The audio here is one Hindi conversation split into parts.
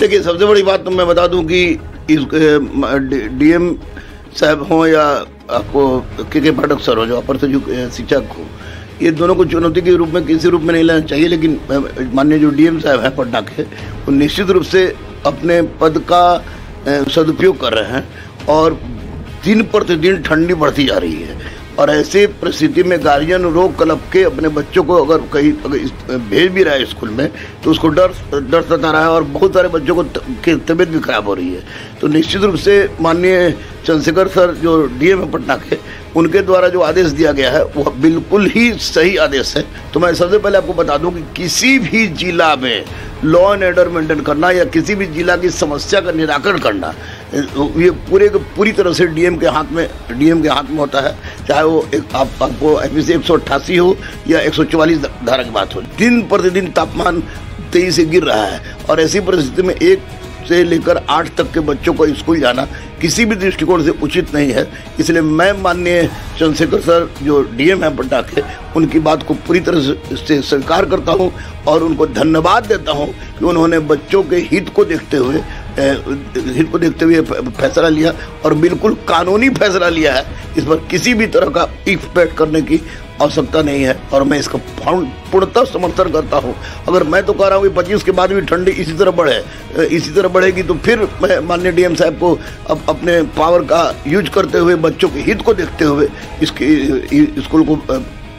देखिए, सबसे बड़ी बात तो मैं बता दूं कि इस डीएम साहब हों या आपको के पाठक सर हो, जो अपर शिक्षक हो, ये दोनों को चुनौती के रूप में किसी रूप में नहीं लेना चाहिए। लेकिन माननीय जो डीएम साहब हैं पटना के, वो निश्चित रूप से अपने पद का सदुपयोग कर रहे हैं और दिन प्रतिदिन ठंडी बढ़ती जा रही है। और ऐसे परिस्थिति में गार्जियन रोक कलप के अपने बच्चों को अगर भेज भी रहा है स्कूल में, तो उसको डर सता रहा है और बहुत सारे बच्चों को की तबीयत भी खराब हो रही है। तो निश्चित रूप से माननीय चंद्रशेखर सर जो डीएम है पटना के, उनके द्वारा जो आदेश दिया गया है वह बिल्कुल ही सही आदेश है। तो मैं सबसे पहले आपको बता दूं कि किसी भी जिला में लॉ एंड ऑर्डर मेंटेन करना या किसी भी जिला की समस्या का निराकरण करना, ये पूरी तरह से डीएम के हाथ में होता है। चाहे वो आपको IPC 188 हो या 144 धारा की बात हो। दिन प्रतिदिन तापमान तेजी से गिर रहा है और ऐसी परिस्थिति में 1 से लेकर 8 तक के बच्चों को स्कूल जाना किसी भी दृष्टिकोण से उचित नहीं है। इसलिए मैं माननीय चंद्रशेखर सर जो डीएम हैं पटना के, उनकी बात को पूरी तरह से स्वीकार करता हूं और उनको धन्यवाद देता हूं कि उन्होंने बच्चों के हित को देखते हुए फैसला लिया और बिल्कुल कानूनी फैसला लिया है। इस पर किसी भी तरह का इफ़ेक्ट करने की आवश्यकता नहीं है और मैं इसका पूर्णतः समर्थन करता हूं। अगर मैं तो कह रहा हूं कि 25 के बाद भी ठंडी इसी तरह बढ़ेगी, तो फिर मैं माननीय डीएम साहब को अपने पावर का यूज करते हुए बच्चों के हित को देखते हुए इसके स्कूल को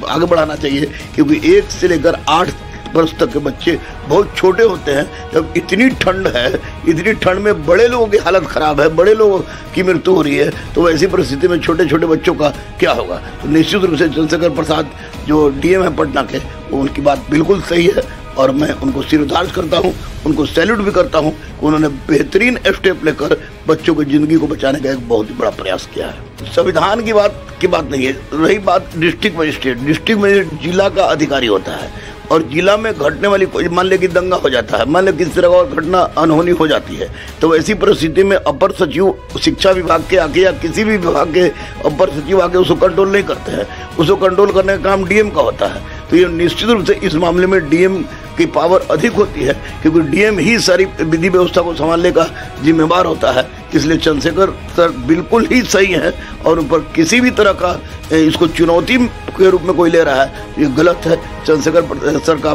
आगे बढ़ाना चाहिए। क्योंकि 1 से लेकर 8 वर्ष तक के बच्चे बहुत छोटे होते हैं। जब इतनी ठंड है, इतनी ठंड में बड़े लोगों की हालत खराब है, बड़े लोगों की मृत्यु हो रही है, तो ऐसी परिस्थिति में छोटे छोटे बच्चों का क्या होगा। तो निश्चित रूप से चंद्रशेखर प्रसाद जो डीएम है पटना के, वो उनकी बात बिल्कुल सही है और मैं उनको सिरताज करता हूँ, उनको सैल्यूट भी करता हूँ कि उन्होंने बेहतरीन स्टेप लेकर बच्चों की ज़िंदगी को बचाने का एक बहुत ही बड़ा प्रयास किया है। संविधान की बात नहीं है। रही बात डिस्ट्रिक्ट मजिस्ट्रेट जिला का अधिकारी होता है और जिला में घटने वाली कोई, मान ले कि दंगा हो जाता है, मान ले किसी तरह और घटना अनहोनी हो जाती है, तो ऐसी परिस्थिति में अपर सचिव शिक्षा विभाग के आके या किसी भी विभाग के अपर सचिव आके उसको कंट्रोल नहीं करते हैं। उसको कंट्रोल करने का काम डीएम का होता है। तो ये निश्चित रूप से इस मामले में डीएम की पावर अधिक होती है, क्योंकि डीएम ही सारी विधि व्यवस्था को संभालने का जिम्मेदार होता है। इसलिए चंद्रशेखर सर बिल्कुल ही सही हैं और उन पर किसी भी तरह का इसको चुनौती के रूप में कोई ले रहा है, ये गलत है। चंद्रशेखर सर का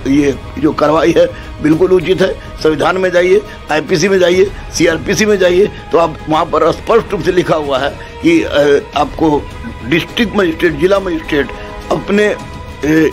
ये जो कार्रवाई है बिल्कुल उचित है। संविधान में जाइए, IPC में जाइए, CRPC में जाइए, तो आप वहाँ पर स्पष्ट रूप से लिखा हुआ है कि आपको डिस्ट्रिक्ट मजिस्ट्रेट, जिला मजिस्ट्रेट अपने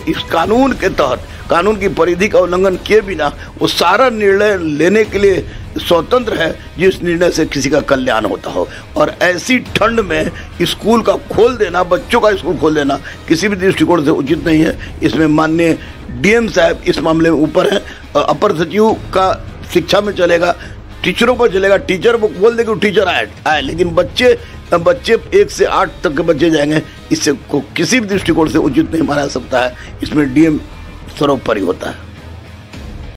इस कानून के तहत, कानून की परिधि का उल्लंघन किए बिना वो सारा निर्णय लेने के लिए स्वतंत्र है जिस निर्णय से किसी का कल्याण होता हो। और ऐसी ठंड में स्कूल का खोल देना, बच्चों का स्कूल खोल देना किसी भी दृष्टिकोण से उचित नहीं है। इसमें माननीय डीएम साहब इस मामले में ऊपर हैं। अपर सचिव का शिक्षा में चलेगा, टीचरों पर चलेगा, टीचर को बोल दे कि टीचर आए, लेकिन बच्चे 1 से 8 तक के बच्चे जाएंगे, इससे को किसी भी दृष्टिकोण से उचित नहीं माना सकता है। इसमें डीएम सर्वोपरि होता है।